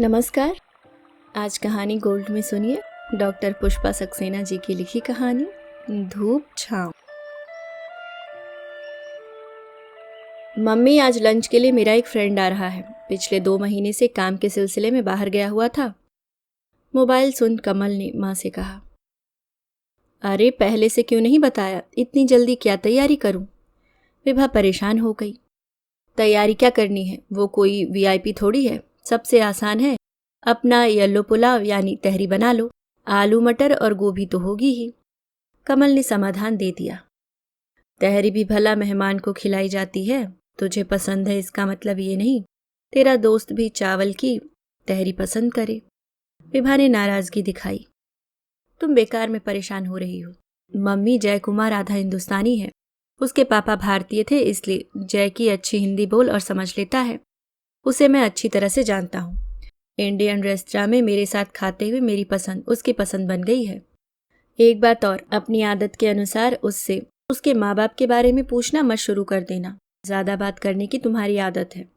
नमस्कार। आज कहानी गोल्ड में सुनिए डॉक्टर पुष्पा सक्सेना जी की लिखी कहानी धूप छाँव। मम्मी, आज लंच के लिए मेरा एक फ्रेंड आ रहा है। पिछले 2 महीने से काम के सिलसिले में बाहर गया हुआ था। मोबाइल सुन कमल ने माँ से कहा, अरे पहले से क्यों नहीं बताया? इतनी जल्दी क्या तैयारी करूं? विभा परेशान हो गई। तैयारी क्या करनी है? वो कोई वीआईपी थोड़ी है। सबसे आसान है, अपना येलो पुलाव यानी तहरी बना लो। आलू मटर और गोभी तो होगी ही। कमल ने समाधान दे दिया। तहरी भी भला मेहमान को खिलाई जाती है। तुझे पसंद है इसका मतलब ये नहीं तेरा दोस्त भी चावल की तहरी पसंद करे। विभा ने नाराजगी दिखाई। तुम बेकार में परेशान हो रही हो। मम्मी, जय कुमार आधा हिंदुस्तानी है। उसके पापा भारतीय थे, इसलिए जय की अच्छी हिंदी बोल और समझ लेता है। उसे मैं अच्छी तरह से जानता हूँ। इंडियन रेस्टोरेंट में मेरे साथ खाते हुए मेरी पसंद उसकी पसंद बन गई है। एक बात और, अपनी आदत के अनुसार उससे उसके माँ बाप के बारे में पूछना मत शुरू कर देना। ज्यादा बात करने की तुम्हारी आदत है,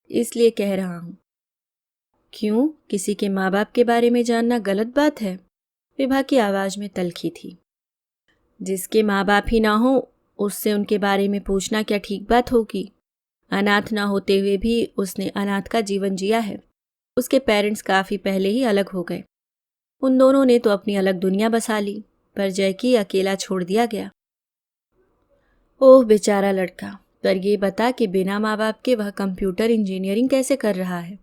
इसलिए कह रहा हूँ। क्यों? किसी के माँ बाप के बारे में जानना गलत बात है? विभा की आवाज में तल्खी थी। जिसके माँ बाप ही ना हो उससे उनके बारे में पूछना क्या ठीक बात होगी? अनाथ ना होते हुए भी उसने अनाथ का जीवन जिया है। उसके पेरेंट्स काफी पहले ही अलग हो गए। उन दोनों ने तो अपनी अलग दुनिया बसा ली, पर जय की अकेला छोड़ दिया गया। ओह बेचारा लड़का। पर ये बता कि बिना माँ बाप के वह कंप्यूटर इंजीनियरिंग कैसे कर रहा है?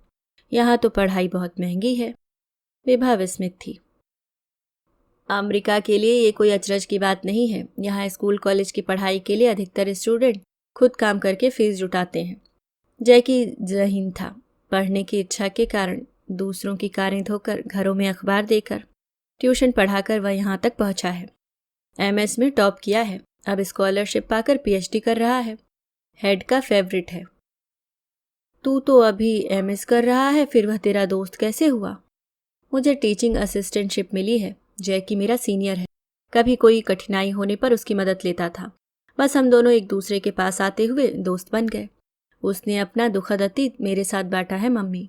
यहाँ तो पढ़ाई बहुत महंगी है। विभा विस्मित थी। अमेरिका के लिए ये कोई अचरज की बात नहीं है। यहाँ स्कूल कॉलेज की पढ़ाई के लिए अधिकतर स्टूडेंट खुद काम करके फीस जुटाते हैं। जय की ज़हीन था। पढ़ने की इच्छा के कारण दूसरों की कारें धोकर, घरों में अखबार देकर, ट्यूशन पढ़ाकर वह यहाँ तक पहुँचा है। एमएस में टॉप किया है। अब स्कॉलरशिप पाकर पीएचडी कर रहा है। हेड का फेवरेट है। तू तो अभी एमएस कर रहा है, फिर वह तेरा दोस्त कैसे हुआ? मुझे टीचिंग असिस्टेंटशिप मिली है। जय की मेरा सीनियर है। कभी कोई कठिनाई होने पर उसकी मदद लेता था। बस हम दोनों एक दूसरे के पास आते हुए दोस्त बन गए। उसने अपना दुखद अतीत मेरे साथ बांटा है। मम्मी,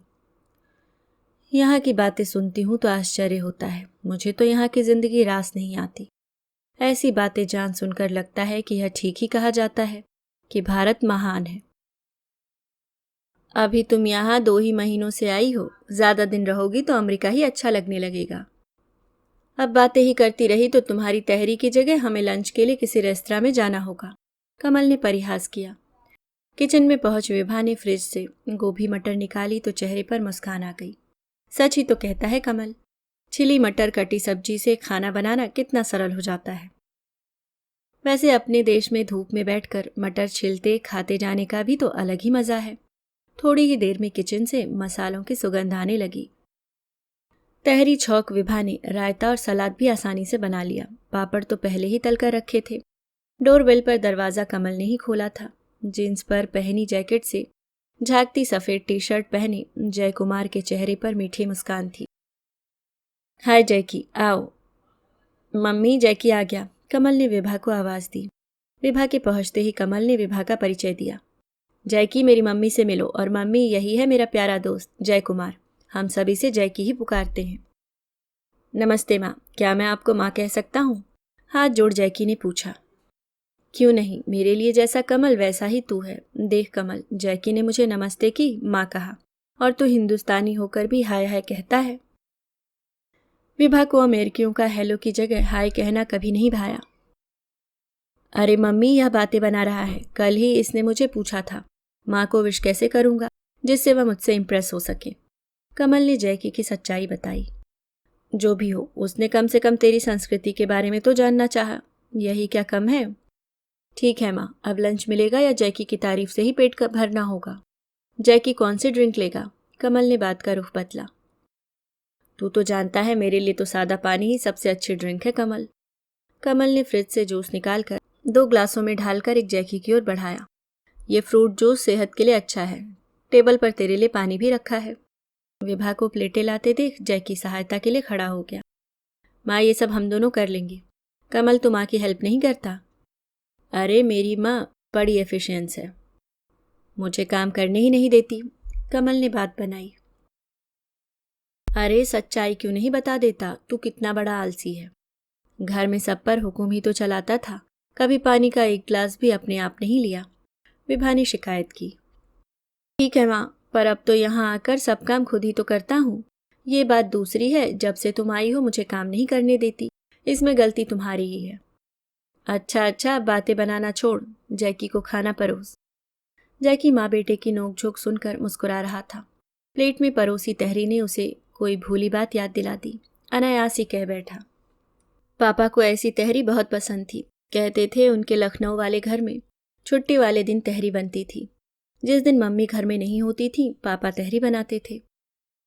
यहाँ की बातें सुनती हूँ तो आश्चर्य होता है। मुझे तो यहाँ की जिंदगी रास नहीं आती। ऐसी बातें जान सुनकर लगता है कि यह ठीक ही कहा जाता है कि भारत महान है। अभी तुम यहाँ 2 ही महीनों से आई हो। ज्यादा दिन रहोगी तो अमेरिका ही अच्छा लगने लगेगा। अब बातें ही करती रही तो तुम्हारी तहरी की जगह हमें लंच के लिए किसी रेस्तरां में जाना होगा। कमल ने परिहास किया। किचन में पहुंच विभा ने फ्रिज से गोभी मटर निकाली तो चेहरे पर मुस्कान आ गई। सच ही तो कहता है कमल। छिली मटर कटी सब्जी से खाना बनाना कितना सरल हो जाता है। वैसे अपने देश में धूप में बैठकर मटर छिलते खाते जाने का भी तो अलग ही मजा है। थोड़ी ही देर में किचन से मसालों की सुगंध आने लगी। तहरी छौक विभा ने रायता और सलाद भी आसानी से बना लिया। पापड़ तो पहले ही तल कर रखे थे। डोरबेल पर दरवाज़ा कमल ने ही खोला था। जींस पर पहनी जैकेट से झांकती सफ़ेद टी शर्ट पहने जय कुमार के चेहरे पर मीठी मुस्कान थी। हाय जैकी, आओ। मम्मी, जैकी आ गया। कमल ने विभा को आवाज़ दी। विभा के पहुंचते ही कमल ने विभा का परिचय दिया। जैकी, मेरी मम्मी से मिलो। और मम्मी, यही है मेरा प्यारा दोस्त जय कुमार। हम सभी से जैकी ही पुकारते हैं। नमस्ते माँ। क्या मैं आपको माँ कह सकता हूँ? हाथ जोड़ जैकी ने पूछा। क्यों नहीं, मेरे लिए जैसा कमल वैसा ही तू है। देख कमल, जैकी ने मुझे नमस्ते की माँ कहा, और तू हिंदुस्तानी होकर भी हाय हाय कहता है। विभा को अमेरिकियों का हेलो की जगह हाय कहना कभी नहीं भाया। अरे मम्मी, यह बातें बना रहा है। कल ही इसने मुझे पूछा था माँ को विश कैसे करूंगा जिससे वह मुझसे इंप्रेस हो सके। कमल ने जैकी की सच्चाई बताई। जो भी हो, उसने कम से कम तेरी संस्कृति के बारे में तो जानना चाहा। यही क्या कम है? ठीक है माँ, अब लंच मिलेगा या जैकी की तारीफ से ही पेट का भरना होगा? जैकी कौन सी ड्रिंक लेगा? कमल ने बात का रुख बदला। तू तो जानता है मेरे लिए तो सादा पानी ही सबसे अच्छी ड्रिंक है कमल। कमल ने फ्रिज से जूस निकालकर 2 ग्लासों में ढालकर एक जैकी की ओर बढ़ाया। ये फ्रूट जूस सेहत के लिए अच्छा है। टेबल पर तेरे लिए पानी भी रखा है। विभा को प्लेटें लाते देख जैकी सहायता के लिए खड़ा हो गया। माँ, ये सब हम दोनों कर लेंगे। कमल, तो माँ की हेल्प नहीं करता? अरे मेरी माँ बड़ी एफिशिएंस है, मुझे काम करने ही नहीं देती। कमल ने बात बनाई। अरे सच्चाई क्यों नहीं बता देता, तू कितना बड़ा आलसी है। घर में सब पर हुक्म ही तो चलाता था, कभी पानी का एक गिलास भी अपने आप नहीं लिया। विभा ने शिकायत की। ठीक है माँ, पर अब तो यहाँ आकर सब काम खुद ही तो करता हूँ। ये बात दूसरी है, जब से तुम आई हो मुझे काम नहीं करने देती, इसमें गलती तुम्हारी ही है। अच्छा अच्छा, बातें बनाना छोड़, जैकी को खाना परोस। जैकी माँ बेटे की नोकझोंक सुनकर मुस्कुरा रहा था। प्लेट में परोसी तहरी ने उसे कोई भूली बात याद दिला दी। अनायास ही कह बैठा। पापा को ऐसी तहरी बहुत पसंद थी। कहते थे उनके लखनऊ वाले घर में छुट्टी वाले दिन तहरी बनती थी। जिस दिन मम्मी घर में नहीं होती थी पापा तहरी बनाते थे।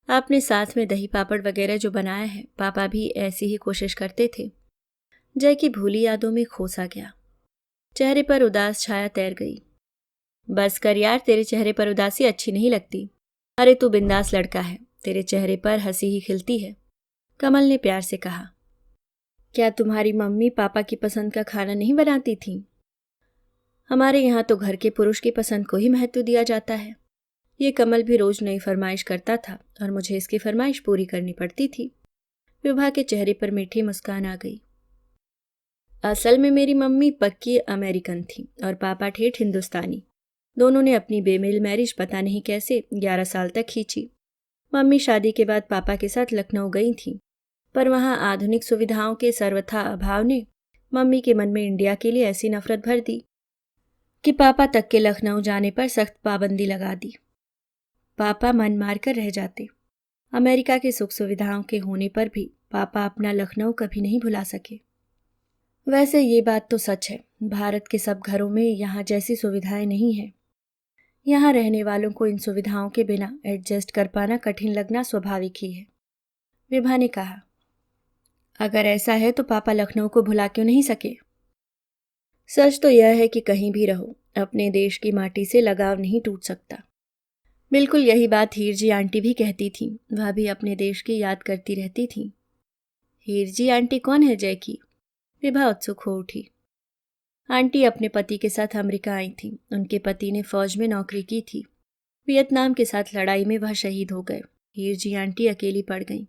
आपने साथ में दही पापड़ वगैरह जो बनाया है, पापा भी ऐसी ही कोशिश करते थे। जय की भूली यादों में खोसा गया। चेहरे पर उदास छाया तैर गई। बस कर यार, तेरे चेहरे पर उदासी अच्छी नहीं लगती। अरे तू बिंदास लड़का है, तेरे चेहरे पर हंसी ही खिलती है। कमल ने प्यार से कहा। क्या तुम्हारी मम्मी पापा की पसंद का खाना नहीं बनाती थी? हमारे यहाँ तो घर के पुरुष की पसंद को ही महत्व दिया जाता है। ये कमल भी रोज नई फरमाइश करता था और मुझे इसकी फरमाइश पूरी करनी पड़ती थी। विभा के चेहरे पर मीठी मुस्कान आ गई। असल में मेरी मम्मी पक्की अमेरिकन थी और पापा ठेठ हिंदुस्तानी। दोनों ने अपनी बेमेल मैरिज पता नहीं कैसे 11 साल तक खींची। मम्मी शादी के बाद पापा के साथ लखनऊ गई थी, पर वहाँ आधुनिक सुविधाओं के सर्वथा अभाव ने मम्मी के मन में इंडिया के लिए ऐसी नफरत भर दी कि पापा तक के लखनऊ जाने पर सख्त पाबंदी लगा दी। पापा मन मार कर रह जाते। अमेरिका के सुख सुविधाओं के होने पर भी पापा अपना लखनऊ कभी नहीं भुला सके। वैसे ये बात तो सच है, भारत के सब घरों में यहाँ जैसी सुविधाएं नहीं हैं। यहाँ रहने वालों को इन सुविधाओं के बिना एडजस्ट कर पाना कठिन लगना स्वाभाविक ही है। विभा ने कहा। अगर ऐसा है तो पापा लखनऊ को भुला क्यों नहीं सके? सच तो यह है कि कहीं भी रहो, अपने देश की माटी से लगाव नहीं टूट सकता। बिल्कुल यही बात हीर जी आंटी भी कहती थी। वह भी अपने देश की याद करती रहती थी। हीर जी आंटी कौन है जय की? विभा उत्सुक हो उठी। आंटी अपने पति के साथ अमेरिका आई थी। उनके पति ने फौज में नौकरी की थी। वियतनाम के साथ लड़ाई में वह शहीद हो गए। हीर जी आंटी अकेली पड़ गईं।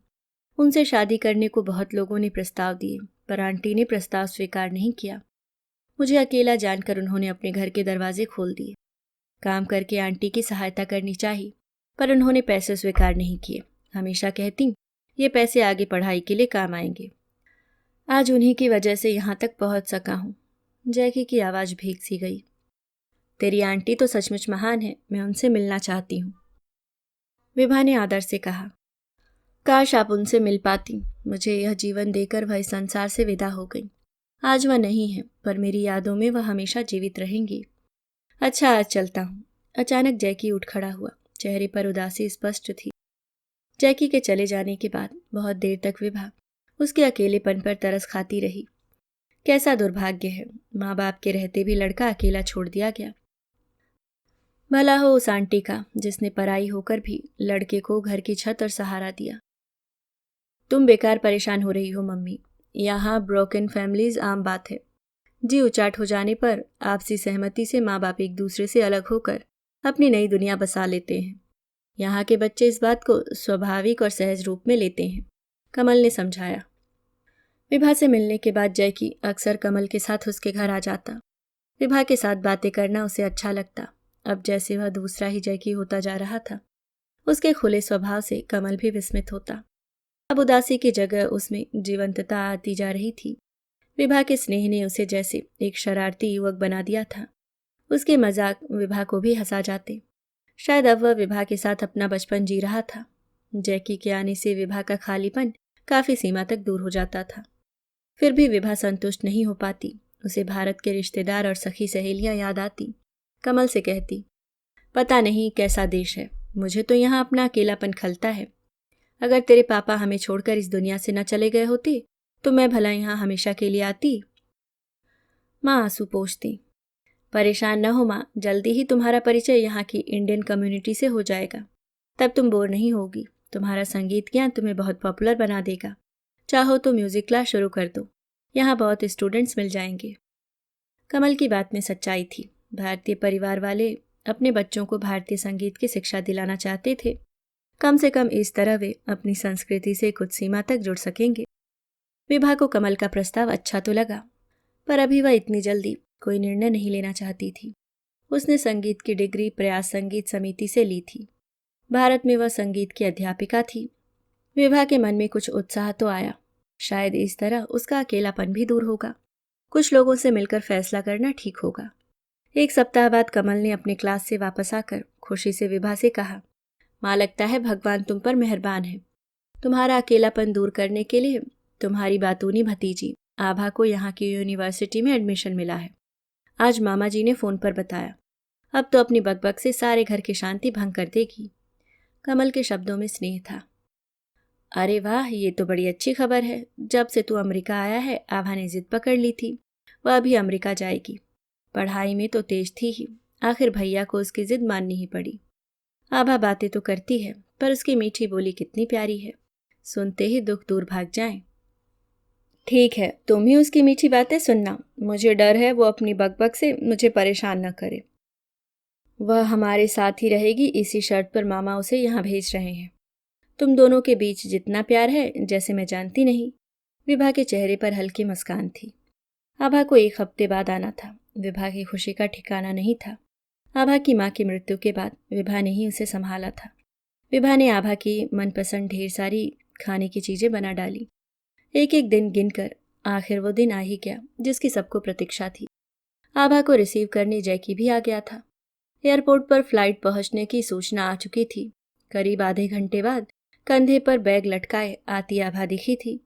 उनसे शादी करने को बहुत लोगों ने प्रस्ताव दिए, पर आंटी ने प्रस्ताव स्वीकार नहीं किया। मुझे अकेला जानकर उन्होंने अपने घर के दरवाजे खोल दिए। काम करके आंटी की सहायता करनी चाहिए, पर उन्होंने पैसे स्वीकार नहीं किए। हमेशा कहती ये पैसे आगे पढ़ाई के लिए काम आएंगे। आज उन्हीं की वजह से यहाँ तक पहुँच सका हूँ। जैकी की आवाज़ भीग सी गई। तेरी आंटी तो सचमुच महान है, मैं उनसे मिलना चाहती हूँ। विभा ने आदर से कहा। काश आप उनसे मिल पाती। मुझे यह जीवन देकर वह इस संसार से विदा हो गई। आज वह नहीं है, पर मेरी यादों में वह हमेशा जीवित रहेंगी। अच्छा आज चलता हूँ। अचानक जैकी उठ खड़ा हुआ। चेहरे पर उदासी स्पष्ट थी। जैकी के चले जाने के बाद बहुत देर तक विभा उसके अकेलेपन पर तरस खाती रही। कैसा दुर्भाग्य है, माँ बाप के रहते भी लड़का अकेला छोड़ दिया गया। भला हो उस आंटी का जिसने पराई होकर भी लड़के को घर की छत और सहारा दिया। तुम बेकार परेशान हो रही हो मम्मी। यहाँ ब्रोकन फैमिलीज आम बात है। जी उचाट हो जाने पर आपसी सहमति से माँ बाप एक दूसरे से अलग होकर अपनी नई दुनिया बसा लेते हैं। यहाँ के बच्चे इस बात को स्वाभाविक और सहज रूप में लेते हैं, कमल ने समझाया। विभा से मिलने के बाद जैकी अक्सर कमल के साथ उसके घर आ जाता। विभा के साथ बातें करना उसे अच्छा लगता। अब जैसे वह दूसरा ही जैकी होता जा रहा था। उसके खुले स्वभाव से कमल भी विस्मित होता। अब उदासी की जगह उसमें जीवंतता आती जा रही थी। विभा के स्नेह ने उसे जैसे एक शरारती युवक बना दिया था। उसके मजाक विभा को भी हंसा जाते। शायद अब वह विभा के साथ अपना बचपन जी रहा था। जैकी के आने से विभा का खालीपन काफी सीमा तक दूर हो जाता था। फिर भी विभा संतुष्ट नहीं हो पाती। उसे भारत के रिश्तेदार और सखी सहेलियां याद आती। कमल से कहती, पता नहीं कैसा देश है, मुझे तो यहाँ अपना अकेलापन खलता है। अगर तेरे पापा हमें छोड़कर इस दुनिया से न चले गए होते तो मैं भला यहाँ हमेशा के लिए आती। माँ आंसू पोंछती। परेशान न हो माँ, जल्दी ही तुम्हारा परिचय यहाँ की इंडियन कम्युनिटी से हो जाएगा। तब तुम बोर नहीं होगी। तुम्हारा संगीत ज्ञान तुम्हें बहुत पॉपुलर बना देगा। चाहो तो म्यूजिक क्लास शुरू कर दो, यहाँ बहुत स्टूडेंट्स मिल जाएंगे। कमल की बात में सच्चाई थी। भारतीय परिवार वाले अपने बच्चों को भारतीय संगीत की शिक्षा दिलाना चाहते थे। कम से कम इस तरह वे अपनी संस्कृति से कुछ सीमा तक जुड़ सकेंगे। विभा को कमल का प्रस्ताव अच्छा तो लगा, पर अभी वह इतनी जल्दी कोई निर्णय नहीं लेना चाहती थी। उसने संगीत की डिग्री प्रयास संगीत समिति से ली थी। भारत में वह संगीत की अध्यापिका थी। विभा के मन में कुछ उत्साह तो आया, शायद इस तरह उसका अकेलापन भी दूर होगा। कुछ लोगों से मिलकर फैसला करना ठीक होगा। एक सप्ताह बाद कमल ने अपने क्लास से वापस आकर खुशी से विभा से कहा, माँ लगता है भगवान तुम पर मेहरबान है। तुम्हारा अकेलापन दूर करने के लिए तुम्हारी बातूनी भतीजी आभा को यहाँ की यूनिवर्सिटी में एडमिशन मिला है। आज मामा जी ने फोन पर बताया। अब तो अपनी बकबक से सारे घर की शांति भंग कर देगी। कमल के शब्दों में स्नेह था। अरे वाह, ये तो बड़ी अच्छी खबर है। जब से तू अमेरिका आया है आभा ने जिद पकड़ ली थी, वह अभी अमेरिका जाएगी। पढ़ाई में तो तेज थी ही, आखिर भैया को उसकी जिद माननी ही पड़ी। आभा बातें तो करती है, पर उसकी मीठी बोली कितनी प्यारी है, सुनते ही दुख दूर भाग जाए। ठीक है, तुम ही उसकी मीठी बातें सुनना। मुझे डर है वो अपनी बकबक से मुझे परेशान न करे। वह हमारे साथ ही रहेगी, इसी शर्त पर मामा उसे यहाँ भेज रहे हैं। तुम दोनों के बीच जितना प्यार है जैसे मैं जानती नहीं। विभा के चेहरे पर हल्की मुस्कान थी। आभा को 1 हफ्ते बाद आना था। विभा की खुशी का ठिकाना नहीं था। आभा की माँ की मृत्यु के बाद विभा ने ही उसे संभाला था। विभा ने आभा की मनपसंद ढेर सारी खाने की चीजें बना डाली। एक एक दिन गिनकर आखिर वो दिन आ ही गया जिसकी सबको प्रतीक्षा थी। आभा को रिसीव करने जैकी भी आ गया था। एयरपोर्ट पर फ्लाइट पहुंचने की सूचना आ चुकी थी। करीब आधे घंटे बाद कंधे पर बैग लटकाए आती आभा दिखी थी।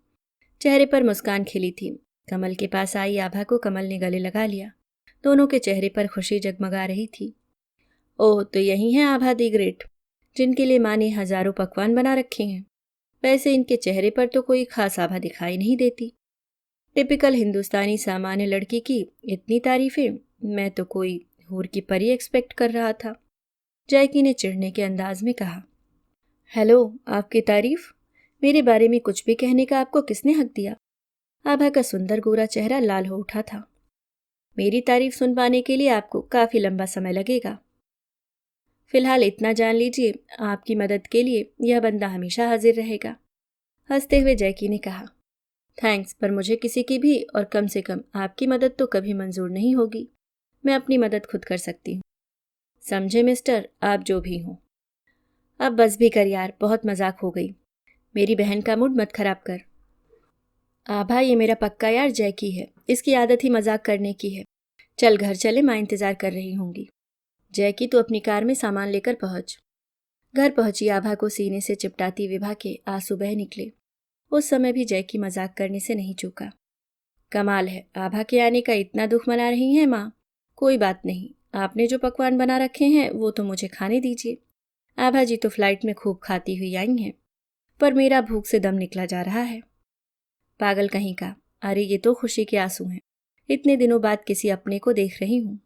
चेहरे पर मुस्कान खिली थी। कमल के पास आई आभा को कमल ने गले लगा लिया। दोनों के चेहरे पर खुशी जगमगा रही थी। ओह, तो यही है आभा दी ग्रेट, जिनके लिए माँ ने हजारों पकवान बना रखे हैं। वैसे इनके चेहरे पर तो कोई खास आभा दिखाई नहीं देती। टिपिकल हिंदुस्तानी सामान्य लड़की की इतनी तारीफें, मैं तो कोई हूर की परी एक्सपेक्ट कर रहा था। जैकी ने चिढ़ने के अंदाज में कहा, हेलो, आपकी तारीफ? मेरे बारे में कुछ भी कहने का आपको किसने हक दिया? आभा का सुंदर गोरा चेहरा लाल हो उठा था। मेरी तारीफ सुन पाने के लिए आपको काफी लंबा समय लगेगा। फिलहाल इतना जान लीजिए, आपकी मदद के लिए यह बंदा हमेशा हाजिर रहेगा। हंसते हुए जैकी ने कहा, थैंक्स, पर मुझे किसी की भी और कम से कम आपकी मदद तो कभी मंजूर नहीं होगी। मैं अपनी मदद खुद कर सकती हूँ। समझे मिस्टर, आप जो भी हों। अब बस भी कर यार, बहुत मजाक हो गई। मेरी बहन का मूड मत खराब कर। आभा, ये मेरा पक्का यार जैकी है, इसकी आदत ही मजाक करने की है। चल घर चले, माँ इंतजार कर रही होंगी। जैकी, तू अपनी कार में सामान लेकर पहुंच। घर पहुंची आभा को सीने से चिपटाती विभा के आंसू बह निकले। उस समय भी जैकी मजाक करने से नहीं चूका। कमाल है, आभा के आने का इतना दुख मना रही हैं माँ। कोई बात नहीं, आपने जो पकवान बना रखे हैं वो तो मुझे खाने दीजिए। आभा जी तो फ्लाइट में खूब खाती हुई आई हैं, पर मेरा भूख से दम निकला जा रहा है। पागल कहीं का, अरे ये तो खुशी के आंसू हैं। इतने दिनों बाद किसी अपने को देख रही हूँ।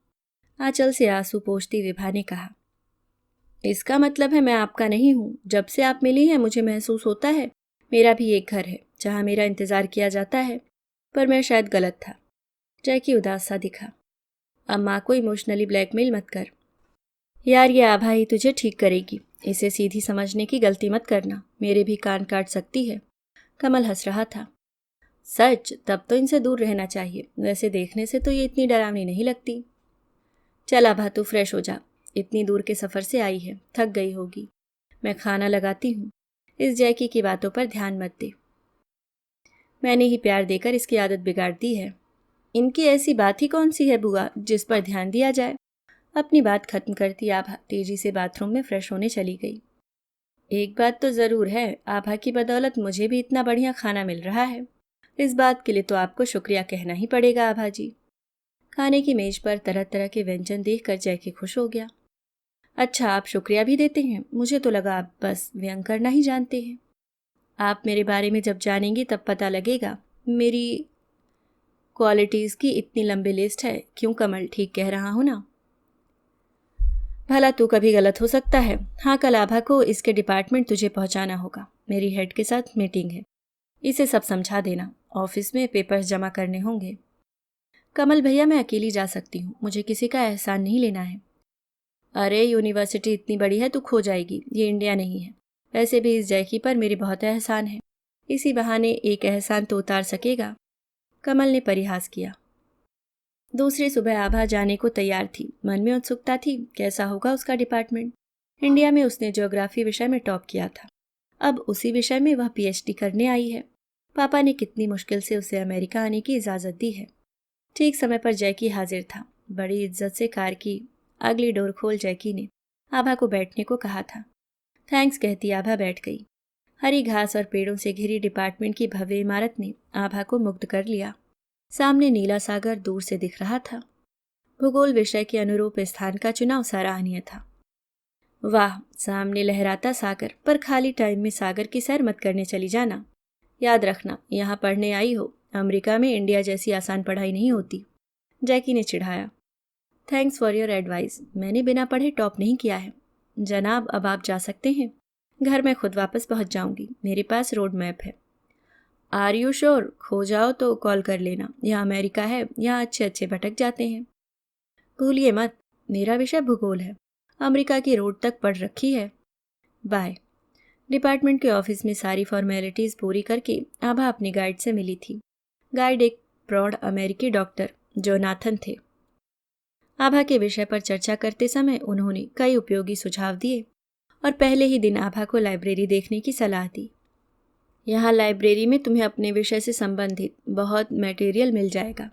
आंचल से आंसू पोंछती विभा ने कहा, इसका मतलब है मैं आपका नहीं हूँ। जब से आप मिली हैं मुझे महसूस होता है मेरा भी एक घर है जहाँ मेरा इंतजार किया जाता है, पर मैं शायद गलत था। जैकी उदास सा दिखा। अब माँ को इमोशनली ब्लैकमेल मत कर यार, ये आभा ही तुझे ठीक करेगी। इसे सीधी समझने की गलती मत करना, मेरे भी कान काट सकती है। कमल हंस रहा था। सच? तब तो इनसे दूर रहना चाहिए। वैसे देखने से तो ये इतनी डरावनी नहीं लगती। चल आभा, तू फ्रेश हो जा। इतनी दूर के सफ़र से आई है, थक गई होगी। मैं खाना लगाती हूँ। इस जैकी की बातों पर ध्यान मत दे। मैंने ही प्यार देकर इसकी आदत बिगाड़ दी है। इनकी ऐसी बात ही कौन सी है बुआ जिस पर ध्यान दिया जाए? अपनी बात खत्म करती आभा तेजी से बाथरूम में फ्रेश होने चली गई। एक बात तो ज़रूर है, आभा की बदौलत मुझे भी इतना बढ़िया खाना मिल रहा है। इस बात के लिए तो आपको शुक्रिया कहना ही पड़ेगा आभा जी। खाने की मेज पर तरह तरह के व्यंजन देखकर जैकी खुश हो गया। अच्छा, आप शुक्रिया भी देते हैं? मुझे तो लगा आप बस व्यंग करना ही जानते हैं। आप मेरे बारे में जब जानेंगी तब पता लगेगा। मेरी क्वालिटीज़ की इतनी लंबी लिस्ट है। क्यों कमल, ठीक कह रहा हूँ ना? भला तू कभी गलत हो सकता है। हाँ, कल आभा को इसके डिपार्टमेंट तुझे पहुँचाना होगा। मेरी हेड के साथ मीटिंग है, इसे सब समझा देना। ऑफिस में पेपर्स जमा करने होंगे। कमल भैया, मैं अकेली जा सकती हूँ, मुझे किसी का एहसान नहीं लेना है। अरे यूनिवर्सिटी इतनी बड़ी है, तू खो जाएगी। ये इंडिया नहीं है। वैसे भी इस जैकी पर मेरे बहुत एहसान है, इसी बहाने एक एहसान तो उतार सकेगा। कमल ने परिहास किया। दूसरी सुबह आभा जाने को तैयार थी। मन में उत्सुकता थी, कैसा होगा उसका डिपार्टमेंट। इंडिया में उसने ज्योग्राफी विषय में टॉप किया था, अब उसी विषय में वह पीएचडी करने आई है। पापा ने कितनी मुश्किल से उसे अमेरिका आने की इजाज़त दी है। ठीक समय पर जैकी हाजिर था। बड़ी इज्जत से कार की अगली डोर खोल जैकी ने आभा को बैठने को कहा था। थैंक्स कहती आभा बैठ गई। हरी घास और पेड़ों से घिरी डिपार्टमेंट की भव्य इमारत ने आभा को मुग्ध कर लिया। सामने नीला सागर दूर से दिख रहा था। भूगोल विषय के अनुरूप स्थान का चुनाव सराहनीय था। वाह, सामने लहराता सागर, पर खाली टाइम में सागर की सैर मत करने चली जाना। याद रखना, यहाँ पढ़ने आई हो, अमेरिका में इंडिया जैसी आसान पढ़ाई नहीं होती। जैकी ने चिढ़ाया। थैंक्स फॉर योर एडवाइस, मैंने बिना पढ़े टॉप नहीं किया है। जनाब, अब आप जा सकते हैं। घर में खुद वापस पहुंच जाऊंगी, मेरे पास रोड मैप है। Are you sure? खो जाओ तो कॉल कर लेना, यहाँ अमेरिका है, यहाँ अच्छे अच्छे भटक जाते हैं। भूलिए मत, मेरा विषय भूगोल है, अमेरिका की रोड तक पढ़ रखी है। बाय। डिपार्टमेंट के ऑफिस में सारी फॉर्मेलिटीज़ पूरी करके आभा अपनी गाइड से मिली थी। गाइड एक प्रौढ़ अमेरिकी डॉक्टर जोनाथन थे। आभा के विषय पर चर्चा करते समय उन्होंने कई उपयोगी सुझाव दिए और पहले ही दिन आभा को लाइब्रेरी देखने की सलाह दी। यहाँ लाइब्रेरी में तुम्हें अपने विषय से संबंधित बहुत मटेरियल मिल जाएगा।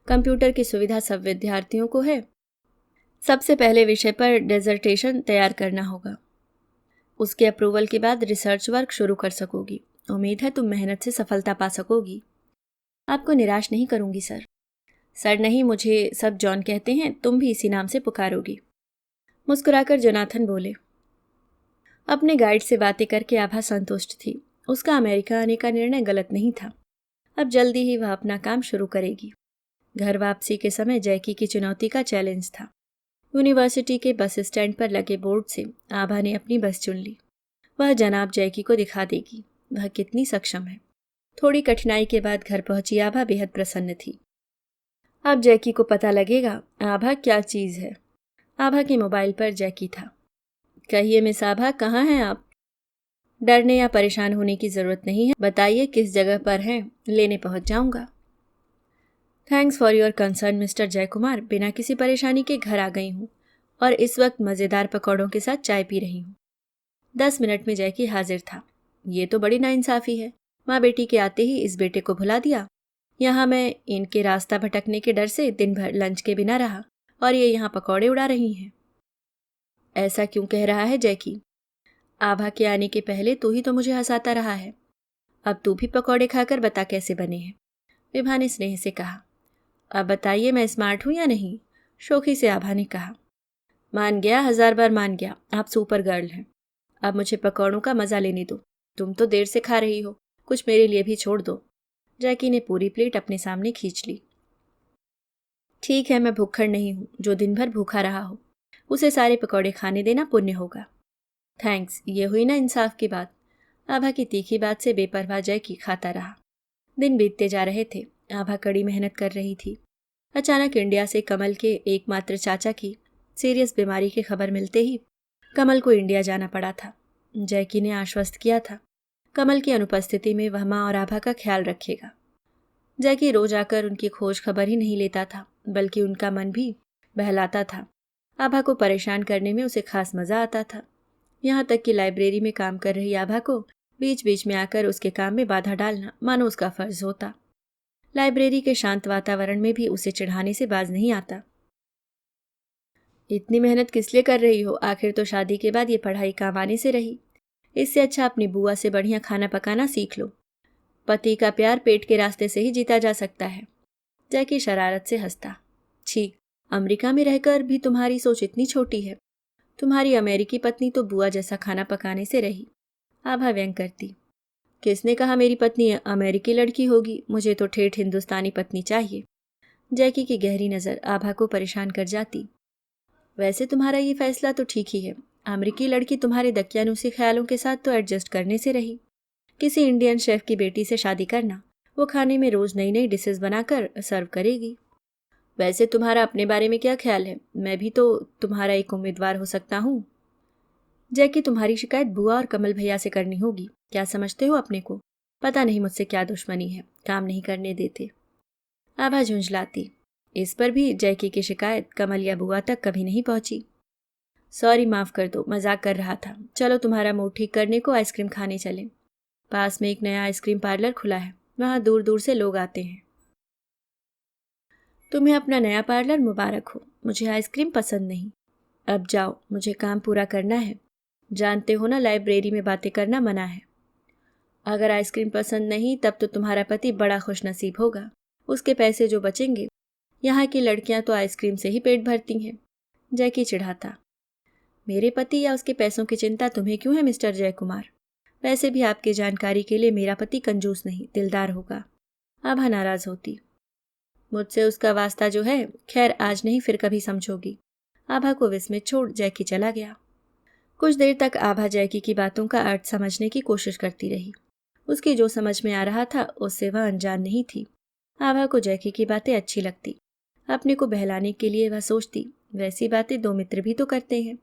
कंप्यूटर की सुविधा सब विद्यार्थियों को है। सबसे पहले विषय पर डिसर्टेशन तैयार करना होगा, उसके अप्रूवल के बाद रिसर्च वर्क शुरू कर सकोगी। उम्मीद है तुम मेहनत से सफलता पा सकोगी। आपको निराश नहीं करूंगी सर। सर नहीं, मुझे सब जॉन कहते हैं, तुम भी इसी नाम से पुकारोगी। मुस्कुराकर जोनाथन बोले। अपने गाइड से बातें करके आभा संतुष्ट थी। उसका अमेरिका आने का निर्णय गलत नहीं था। अब जल्दी ही वह अपना काम शुरू करेगी। घर वापसी के समय जैकी की चुनौती का चैलेंज था। यूनिवर्सिटी के बस स्टैंड पर लगे बोर्ड से आभा ने अपनी बस चुन ली। वह जनाब जैकी को दिखा देगी वह कितनी सक्षम है। थोड़ी कठिनाई के बाद घर पहुंची आभा बेहद प्रसन्न थी। अब जैकी को पता लगेगा आभा क्या चीज़ है। आभा के मोबाइल पर जैकी था। कहिए मिस आभा, कहाँ हैं आप? डरने या परेशान होने की ज़रूरत नहीं है, बताइए किस जगह पर हैं, लेने पहुंच जाऊंगा। Thanks for your concern mister Jayakumar, बिना किसी परेशानी के घर आ गई हूँ और इस वक्त मज़ेदार पकौड़ों के साथ चाय पी रही हूँ। 10 मिनट में जैकी हाजिर था। ये तो बड़ी नाइंसाफ़ी है, माँ बेटी के आते ही इस बेटे को भुला दिया। यहाँ मैं इनके रास्ता भटकने के डर से दिन भर लंच के बिना रहा और ये यहाँ पकौड़े उड़ा रही हैं। ऐसा क्यों कह रहा है जैकी? आभा के आने के पहले तू ही तो मुझे हंसाता रहा है, अब तू भी पकौड़े खाकर बता कैसे बने हैं। विभा ने स्नेह से कहा। अब बताइए मैं स्मार्ट हूँ या नहीं? शोखी से आभा ने कहा। मान गया, 1000 बार मान गया, आप सुपर गर्ल हैं। अब मुझे पकौड़ों का मज़ा लेने दो। तुम तो देर से खा रही हो, कुछ मेरे लिए भी छोड़ दो। जैकी ने पूरी प्लेट अपने सामने खींच ली। ठीक है, मैं भूखड़ नहीं हूँ। जो दिन भर भूखा रहा हो उसे सारे पकौड़े खाने देना पुण्य होगा। थैंक्स, ये हुई ना इंसाफ की बात। आभा की तीखी बात से बेपरवाह जैकी खाता रहा। दिन बीतते जा रहे थे। आभा कड़ी मेहनत कर रही थी। अचानक इंडिया से कमल के एकमात्र चाचा की सीरियस बीमारी की खबर मिलते ही कमल को इंडिया जाना पड़ा था। जैकी ने आश्वस्त किया था कमल की अनुपस्थिति में वह माँ और आभा का ख्याल रखेगा। जैकी रोज आकर उनकी खोज खबर ही नहीं लेता था, बल्कि उनका मन भी बहलाता था। आभा को परेशान करने में उसे खास मज़ा आता था। यहाँ तक कि लाइब्रेरी में काम कर रही आभा को बीच बीच में आकर उसके काम में बाधा डालना मानो उसका फर्ज होता। लाइब्रेरी के शांत वातावरण में भी उसे चिढ़ाने से बाज नहीं आता। इतनी मेहनत किस लिए कर रही हो? आखिर तो शादी के बाद ये पढ़ाई काम आने से रही। इससे अच्छा अपनी बुआ से बढ़िया खाना पकाना सीख लो। पति का प्यार पेट के रास्ते से ही जीता जा सकता है। जैकी शरारत से हंसता। छी, अमेरिका में रहकर भी तुम्हारी सोच इतनी छोटी है। तुम्हारी अमेरिकी पत्नी तो बुआ जैसा खाना पकाने से रही। आभा व्यंग करती। किसने कहा मेरी पत्नी अमेरिकी लड़की होगी? मुझे तो ठेठ हिंदुस्तानी पत्नी चाहिए। जैकी की गहरी नज़र आभा को परेशान कर जाती। वैसे तुम्हारा ये फैसला तो ठीक ही है। अमेरिकी लड़की तुम्हारे दकियानुसी ख्यालों के साथ तो एडजस्ट करने से रही। किसी इंडियन शेफ की बेटी से शादी करना, वो खाने में रोज़ नई नई डिशेस बनाकर सर्व करेगी। वैसे तुम्हारा अपने बारे में क्या ख्याल है? मैं भी तो तुम्हारा एक उम्मीदवार हो सकता हूँ। जैकी, तुम्हारी शिकायत बुआ और कमल भैया से करनी होगी। क्या समझते हो अपने को? पता नहीं मुझसे क्या दुश्मनी है, काम नहीं करने देते। आभा झुंझलाती। इस पर भी जैकी की शिकायत कमल या बुआ तक कभी नहीं पहुंची। सॉरी, माफ कर दो, मजाक कर रहा था। चलो तुम्हारा मूड ठीक करने को आइसक्रीम खाने चलें। पास में एक नया आइसक्रीम पार्लर खुला है, वहां दूर दूर से लोग आते हैं। तुम्हें अपना नया पार्लर मुबारक हो। मुझे आइसक्रीम पसंद नहीं। अब जाओ, मुझे काम पूरा करना है। जानते हो ना, लाइब्रेरी में बातें करना मना है। अगर आइसक्रीम पसंद नहीं तब तो तुम्हारा पति बड़ा खुशनसीब होगा। उसके पैसे जो बचेंगे। यहाँ की लड़कियां तो आइसक्रीम से ही पेट भरती हैं। जैकी चिढ़ाता। मेरे पति या उसके पैसों की चिंता तुम्हें क्यों है मिस्टर जयकुमार? वैसे भी आपकी जानकारी के लिए मेरा पति कंजूस नहीं, दिलदार होगा। आभा नाराज होती। मुझसे उसका वास्ता जो है, खैर आज नहीं फिर कभी समझोगी। आभा को विस्मित छोड़ जैकी चला गया। कुछ देर तक आभा जैकी की बातों का अर्थ समझने की कोशिश करती रही। उसकी जो समझ में आ रहा था उससे वह अनजान नहीं थी। आभा को जैकी की बातें अच्छी लगती। अपने को बहलाने के लिए वह सोचती, वैसी बातें दो मित्र भी तो करते हैं।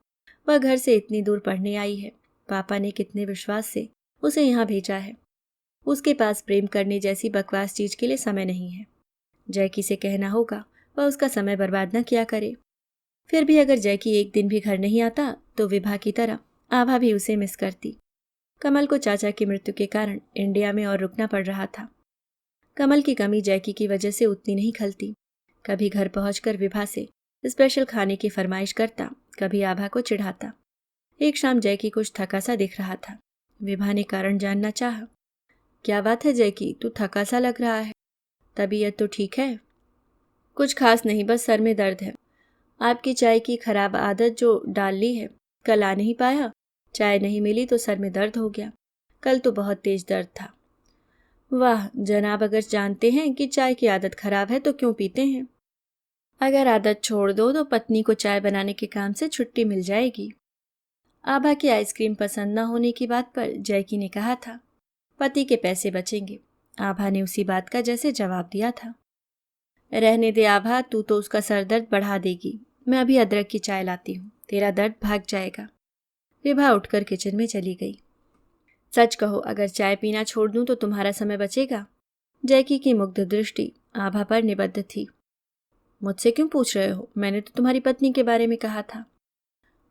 वह घर से इतनी दूर पढ़ने आई है। पापा ने कितने विश्वास से उसे यहाँ भेजा है। उसके पास प्रेम करने जैसी बकवास चीज के लिए समय नहीं है। जैकी से कहना होगा वह उसका समय बर्बाद न किया करे। फिर भी अगर जैकी एक दिन भी घर नहीं आता तो विभा की तरह आभा भी उसे मिस करती। कमल को चाचा की मृत्यु के कारण इंडिया में और रुकना पड़ रहा था। कमल की कमी जैकी की वजह से उतनी नहीं खलती। कभी घर पहुंचकर विभा से स्पेशल खाने की फरमाइश करता, कभी आभा को चिढ़ाता। एक शाम जैकी कुछ थका सा दिख रहा था। विभा ने कारण जानना चाहा। क्या बात है जैकी, तू थका सा लग रहा है? तबीयत तो ठीक है? कुछ खास नहीं, बस सर में दर्द है। आपकी चाय की खराब आदत जो डाल ली है। कल आ नहीं पाया, चाय नहीं मिली तो सर में दर्द हो गया। कल तो बहुत तेज दर्द था। वाह जनाब, अगर जानते हैं कि चाय की आदत खराब है तो क्यों पीते हैं? अगर आदत छोड़ दो तो पत्नी को चाय बनाने के काम से छुट्टी मिल जाएगी। आभा की आइसक्रीम पसंद न होने की बात पर जैकी ने कहा था, पति के पैसे बचेंगे। आभा ने उसी बात का जैसे जवाब दिया था। रहने दे आभा, तू तो उसका सर दर्द बढ़ा देगी। मैं अभी अदरक की चाय लाती हूँ, तेरा दर्द भाग जाएगा। विभा उठकर किचन में चली गई। सच कहो, अगर चाय पीना छोड़ दूं तो तुम्हारा समय बचेगा? जैकी की मुग्ध दृष्टि आभा पर निबद्ध थी। मुझसे क्यों पूछ रहे हो? मैंने तो तुम्हारी पत्नी के बारे में कहा था।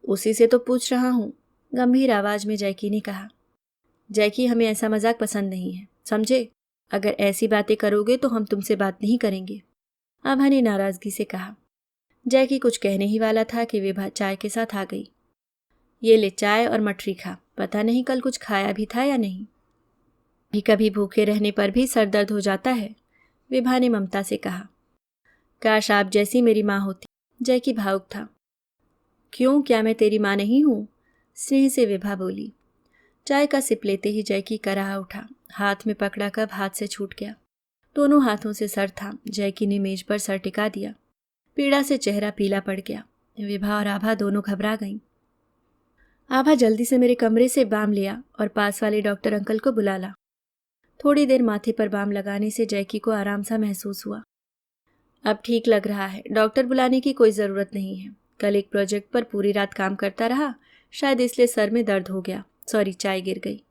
उसी से तो पूछ रहा हूँ, गंभीर आवाज में जैकी ने कहा। जैकी, हमें ऐसा मजाक पसंद नहीं है, समझे? अगर ऐसी बातें करोगे तो हम तुमसे बात नहीं करेंगे। आभा ने नाराजगी से कहा। जैकी कुछ कहने ही वाला था कि विभा चाय के साथ आ गई। ये ले चाय और मठरी खा। पता नहीं कल कुछ खाया भी था या नहीं। कभी कभी भूखे रहने पर भी सर दर्द हो जाता है, विभा ने ममता से कहा। काश आप जैसी मेरी माँ होती। जैकी भावुक था। क्यों, क्या मैं तेरी माँ नहीं हूँ? स्नेह से विभा बोली। चाय का सिप लेते ही जैकी कराह उठा। हाथ में पकड़ा कप हाथ से छूट गया। दोनों हाथों से सर थाम जैकी ने मेज पर सर टिका दिया। पीड़ा से चेहरा पीला पड़ गया। विभा और आभा दोनों घबरा गईं। आभा, जल्दी से मेरे कमरे से बाम लिया और पास वाले डॉक्टर अंकल को बुला ला। थोड़ी देर माथे पर बाम लगाने से जैकी को आराम सा महसूस हुआ। अब ठीक लग रहा है, डॉक्टर बुलाने की कोई ज़रूरत नहीं है। कल एक प्रोजेक्ट पर पूरी रात काम करता रहा, शायद इसलिए सर में दर्द हो गया। सॉरी, चाय गिर गई।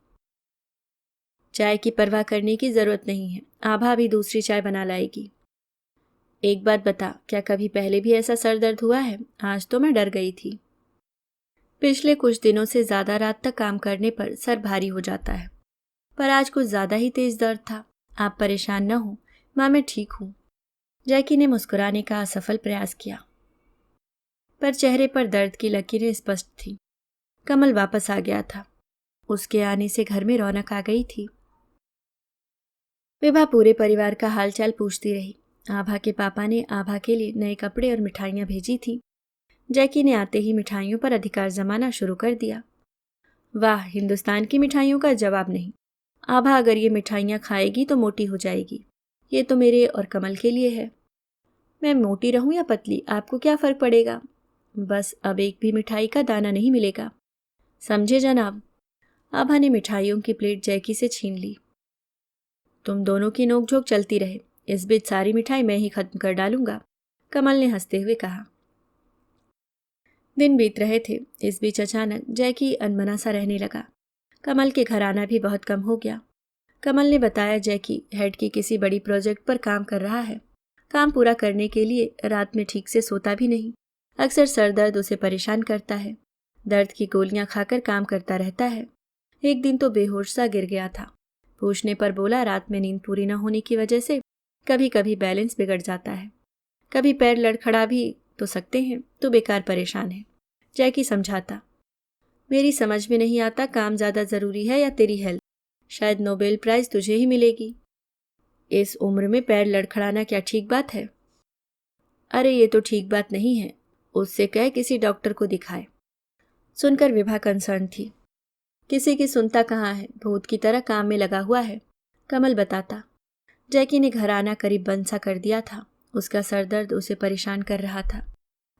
चाय की परवाह करने की ज़रूरत नहीं है, आभा भी दूसरी चाय बना लाएगी। एक बात बता, क्या कभी पहले भी ऐसा सर दर्द हुआ है? आज तो मैं डर गई थी। पिछले कुछ दिनों से ज़्यादा रात तक काम करने पर सर भारी हो जाता है, पर आज कुछ ज़्यादा ही तेज दर्द था। आप परेशान न हो माँ, मैं ठीक हूँ। जैकी ने मुस्कुराने का असफल प्रयास किया, पर चेहरे पर दर्द की लकीरें स्पष्ट थी। कमल वापस आ गया था। उसके आने से घर में रौनक आ गई थी। विभा पूरे परिवार का हालचाल पूछती रही। आभा के पापा ने आभा के लिए नए कपड़े और मिठाइयाँ भेजी थी। जैकी ने आते ही मिठाइयों पर अधिकार जमाना शुरू कर दिया। वाह, हिंदुस्तान की मिठाइयों का जवाब नहीं। आभा अगर ये मिठाइयाँ खाएगी तो मोटी हो जाएगी। ये तो मेरे और कमल के लिए है। मैं मोटी रहूं या पतली, आपको क्या फर्क पड़ेगा? बस अब एक भी मिठाई का दाना नहीं मिलेगा, समझे जनाब? आभा ने मिठाइयों की प्लेट जैकी से छीन ली। तुम दोनों की नोकझोंक चलती रहे, इस बीच सारी मिठाई मैं ही खत्म कर डालूंगा, कमल ने हंसते हुए कहा। दिन बीत रहे थे। इस बीच अचानक जैकी अनमना सा रहने लगा। कमल के घर आना भी बहुत कम हो गया। कमल ने बताया जैकी हेड की किसी बड़ी प्रोजेक्ट पर काम कर रहा है। काम पूरा करने के लिए रात में ठीक से सोता भी नहीं। अक्सर सर दर्द उसे परेशान करता है। दर्द की गोलियां खाकर काम करता रहता है। एक दिन तो बेहोश सा गिर गया था। पूछने पर बोला रात में नींद पूरी न होने की वजह से कभी कभी बैलेंस बिगड़ जाता है, कभी पैर लड़खड़ा भी तो सकते हैं, तो बेकार परेशान है। जैकी समझाता, मेरी समझ में नहीं आता काम ज़्यादा ज़रूरी है या तेरी हेल्थ। शायद नोबेल प्राइज़ तुझे ही मिलेगी। इस उम्र में पैर लड़खड़ाना क्या ठीक बात है? अरे ये तो ठीक बात नहीं है, उससे कह किसी डॉक्टर को दिखाए। सुनकर विभा कंसर्न थी। किसी की सुनता कहाँ है, भूत की तरह काम में लगा हुआ है। कमल बताता, जैकी ने घर आना करीब बंद सा कर दिया था। उसका सर दर्द उसे परेशान कर रहा था।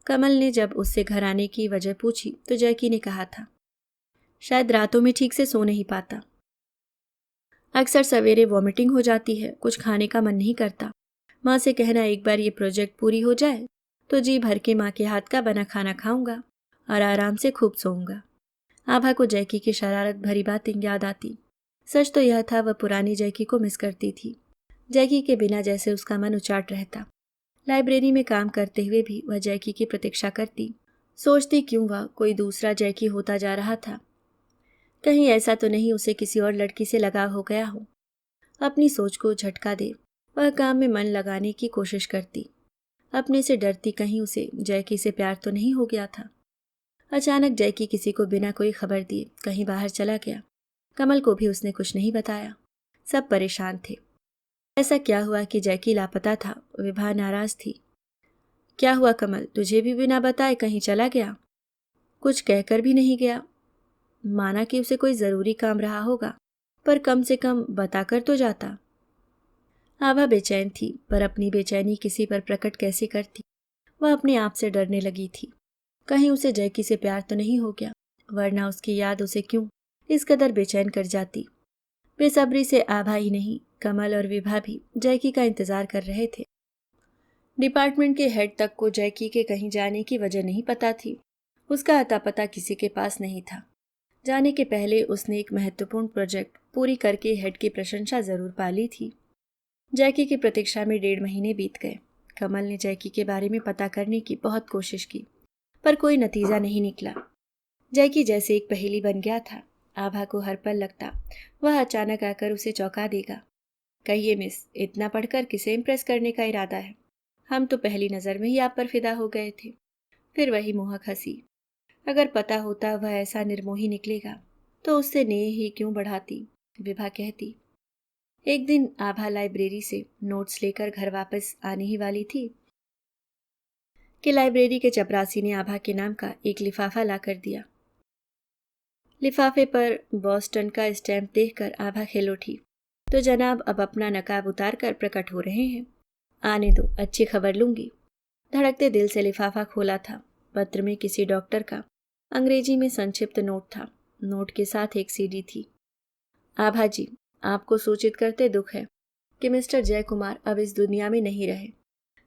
कमल ने जब उससे घर आने की वजह पूछी तो जैकी ने कहा था, शायद रातों में ठीक से सो नहीं पाता। अक्सर सवेरे वॉमिटिंग हो जाती है, कुछ खाने का मन नहीं करता। माँ से कहना एक बार ये प्रोजेक्ट पूरी हो जाए तो जी भर के माँ के हाथ का बना खाना खाऊंगा और आराम से खूब सोऊंगा। आभा को जैकी की शरारत भरी बातें याद आती। सच तो यह था, वह पुरानी जैकी को मिस करती थी। जैकी के बिना जैसे उसका मन उचाट रहता। लाइब्रेरी में काम करते हुए भी वह जैकी की प्रतीक्षा करती। सोचती क्यों वह कोई दूसरा जैकी होता जा रहा था। कहीं ऐसा तो नहीं उसे किसी और लड़की से लगाव हो गया हो। अपनी सोच को झटका दे वह काम में मन लगाने की कोशिश करती। अपने से डरती कहीं उसे जैकी से प्यार तो नहीं हो गया था। अचानक जैकी किसी को बिना कोई खबर दिए कहीं बाहर चला गया। कमल को भी उसने कुछ नहीं बताया। सब परेशान थे। ऐसा क्या हुआ कि जैकी लापता था? विभा नाराज थी। क्या हुआ कमल, तुझे भी बिना बताए कहीं चला गया? कुछ कहकर भी नहीं गया। माना कि उसे कोई जरूरी काम रहा होगा, पर कम से कम बताकर तो जाता। आभा बेचैन थी, पर अपनी बेचैनी किसी पर प्रकट कैसे करती। वह अपने आप से डरने लगी थी। कहीं उसे जैकी से प्यार तो नहीं हो गया, वरना उसकी याद उसे क्यों इस कदर बेचैन कर जाती। बेसब्री से आभा ही नहीं, कमल और विभा भी जैकी का इंतजार कर रहे थे। डिपार्टमेंट के हेड तक को जैकी के कहीं जाने की वजह नहीं पता थी। उसका अता पता किसी के पास नहीं था। जाने के पहले उसने एक महत्वपूर्ण प्रोजेक्ट पूरी करके हेड की प्रशंसा जरूर पा ली थी। जैकी की प्रतीक्षा में 1.5 महीने बीत गए। कमल ने जैकी के बारे में पता करने की बहुत कोशिश की, पर कोई नतीजा नहीं निकला। जैकी जैसे एक पहेली बन गया था। आभा को हर पल लगता वह अचानक आकर उसे चौंका देगा। कहिए मिस, इतना पढ़कर किसे इम्प्रेस करने का इरादा है? हम तो पहली नज़र में ही आप पर फिदा हो गए थे। फिर वही मोहक हंसी। अगर पता होता वह ऐसा निर्मोही निकलेगा तो उससे नेह ही क्यों बढ़ाती, विभा कहती। एक दिन आभा लाइब्रेरी से नोट्स लेकर घर वापस आने ही वाली थी कि लाइब्रेरी के चपरासी ने आभा के नाम का एक लिफाफा ला कर दिया। लिफाफे पर बॉस्टन का स्टैंप देखकर आभा खेल उठी। तो जनाब अब अपना नकाब उतार कर प्रकट हो रहे हैं। आने दो, अच्छी खबर लूंगी। धड़कते दिल से लिफाफा खोला था। पत्र में किसी डॉक्टर का अंग्रेजी में संक्षिप्त नोट था। नोट के साथ एक सीडी थी। आभा जी, आपको सूचित करते दुख है कि मिस्टर जय कुमार अब इस दुनिया में नहीं रहे।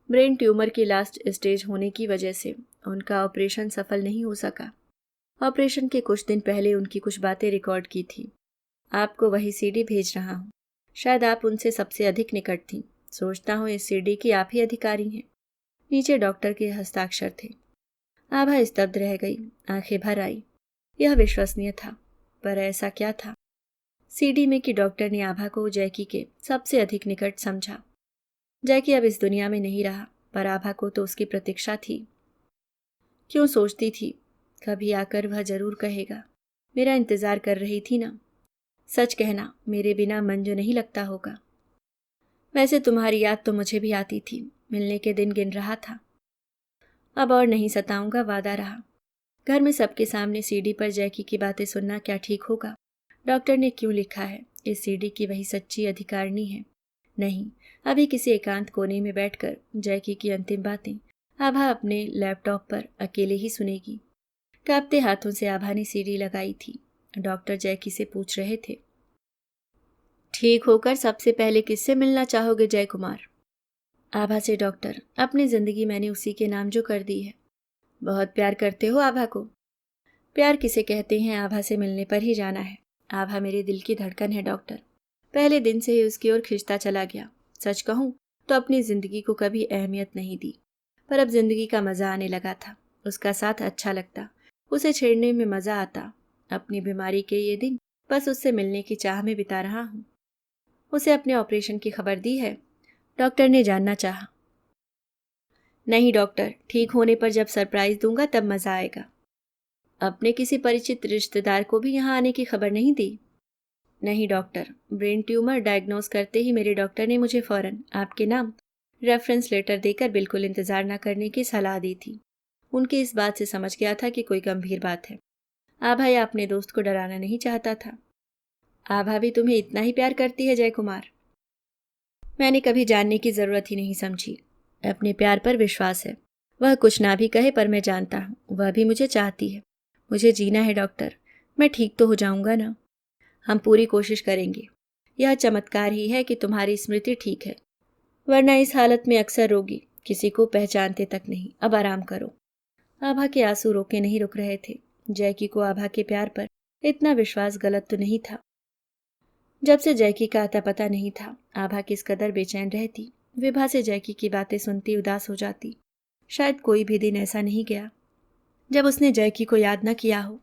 ब्रेन ट्यूमर की लास्ट स्टेज होने की वजह से उनका ऑपरेशन सफल नहीं हो सका। ऑपरेशन के कुछ दिन पहले उनकी कुछ बातें रिकॉर्ड की थी। आपको वही सीडी भेज रहा हूँ। शायद आप उनसे सबसे अधिक निकट थी। सोचता हूँ इस सीडी की आप ही अधिकारी हैं। नीचे डॉक्टर के हस्ताक्षर थे। आभा स्तब्ध रह गई, आंखें भर आई। यह विश्वसनीय था, पर ऐसा क्या था सीडी में कि डॉक्टर ने आभा को जैकी के सबसे अधिक निकट समझा। जैकी अब इस दुनिया में नहीं रहा, पर आभा को तो उसकी प्रतीक्षा थी। क्यों सोचती थी कभी आकर वह जरूर कहेगा, मेरा इंतजार कर रही थी ना। सच कहना, मेरे बिना मन जो नहीं लगता होगा। वैसे तुम्हारी याद तो मुझे भी आती थी। मिलने के दिन गिन रहा था। अब और नहीं सताऊंगा, वादा रहा। घर में सबके सामने सीडी पर जैकी की बातें सुनना क्या ठीक होगा? डॉक्टर ने क्यों लिखा है इस सीडी की वही सच्ची अधिकारिणी है? नहीं, अभी किसी एकांत कोने में बैठकर जैकी की अंतिम बातें आभा अपने लैपटॉप पर अकेले ही सुनेगी। कांपते हाथों से आभा ने सीडी लगाई थी। डॉक्टर जैकी से पूछ रहे थे, ठीक होकर सबसे पहले किससे मिलना चाहोगे जय कुमार? आभा से, डॉक्टर, अपनी जिंदगी मैंने उसी के नाम जो कर दी है। बहुत प्यार करते हो आभा को? प्यार किसे कहते हैं आभा से मिलने पर ही जाना है। आभा मेरे दिल की धड़कन है डॉक्टर। पहले दिन से ही उसकी ओर खिंचता चला गया। सच कहूँ तो अपनी जिंदगी को कभी अहमियत नहीं दी, पर अब जिंदगी का मजा आने लगा था। उसका साथ अच्छा लगता, उसे छेड़ने में मजा आता। अपनी बीमारी के ये दिन बस उससे मिलने की चाह में बिता रहा हूँ। उसे अपने ऑपरेशन की खबर दी है? डॉक्टर ने जानना चाहा। नहीं डॉक्टर, ठीक होने पर जब सरप्राइज दूंगा तब मजा आएगा। अपने किसी परिचित रिश्तेदार को भी यहाँ आने की खबर नहीं दी? नहीं डॉक्टर, ब्रेन ट्यूमर डायग्नोज करते ही मेरे डॉक्टर ने मुझे फौरन आपके नाम रेफरेंस लेटर देकर बिल्कुल इंतजार न करने की सलाह दी थी। उनकी इस बात से समझ गया था कि कोई गंभीर बात है। आभा या अपने दोस्त को डराना नहीं चाहता था। आभा भी तुम्हें इतना ही प्यार करती है जय कुमार? मैंने कभी जानने की जरूरत ही नहीं समझी। अपने प्यार पर विश्वास है। वह कुछ ना भी कहे पर मैं जानता हूँ वह भी मुझे चाहती है। मुझे जीना है डॉक्टर। मैं ठीक तो हो जाऊंगा ना? हम पूरी कोशिश करेंगे। यह चमत्कार ही है कि तुम्हारी स्मृति ठीक है, वरना इस हालत में अक्सर रोगी किसी को पहचानते तक नहीं। अब आराम करो। आभा के आंसू रोके नहीं रुक रहे थे। जैकी को आभा के प्यार पर इतना विश्वास गलत तो नहीं था। जब से जैकी का आता पता नहीं था आभा किस कदर बेचैन रहती। विभा से जैकी की बातें सुनती उदास हो जाती। शायद कोई भी दिन ऐसा नहीं गया जब उसने जैकी को याद न किया हो।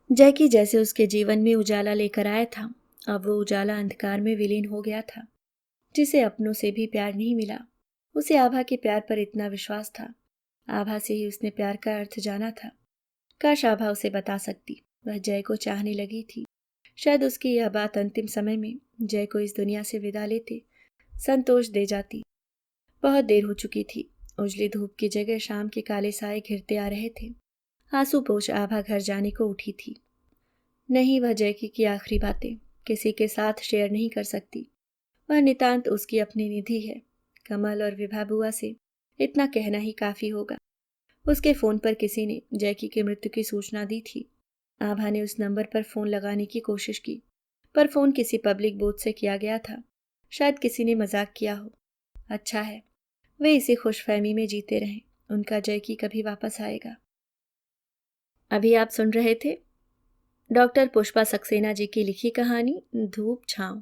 जैकी जैसे उसके जीवन में उजाला लेकर आया था, अब वो उजाला अंधकार में विलीन हो गया था। जिसे अपनों से भी प्यार नहीं मिला, उसे आभा के प्यार पर इतना विश्वास था। आभा से ही उसने प्यार का अर्थ जाना था। काश आभा उसे बता सकती। वह जय को चाहने लगी थी। शायद उसकी यह बात अंतिम समय में जय को इस दुनिया से विदा लेते संतोष दे जाती। बहुत देर हो चुकी थी। उजली धूप की जगह शाम के काले साए घिरते आ रहे थे। आंसू पोंछ आभा घर जाने को उठी थी। नहीं, वह जैकी की आखिरी बातें किसी के साथ शेयर नहीं कर सकती। वह नितांत उसकी अपनी निधि है। कमल और विभा बुआ से इतना कहना ही काफी होगा। उसके फोन पर किसी ने जैकी की मृत्यु की सूचना दी थी। आभा ने उस नंबर पर फोन लगाने की कोशिश की, पर फोन किसी पब्लिक बूथ से किया गया था। शायद किसी ने मजाक किया हो। अच्छा है, वे इसी खुशफहमी में जीते रहें। उनका जैकी कभी वापस आएगा। अभी आप सुन रहे थे डॉक्टर पुष्पा सक्सेना जी की लिखी कहानी धूप छांव।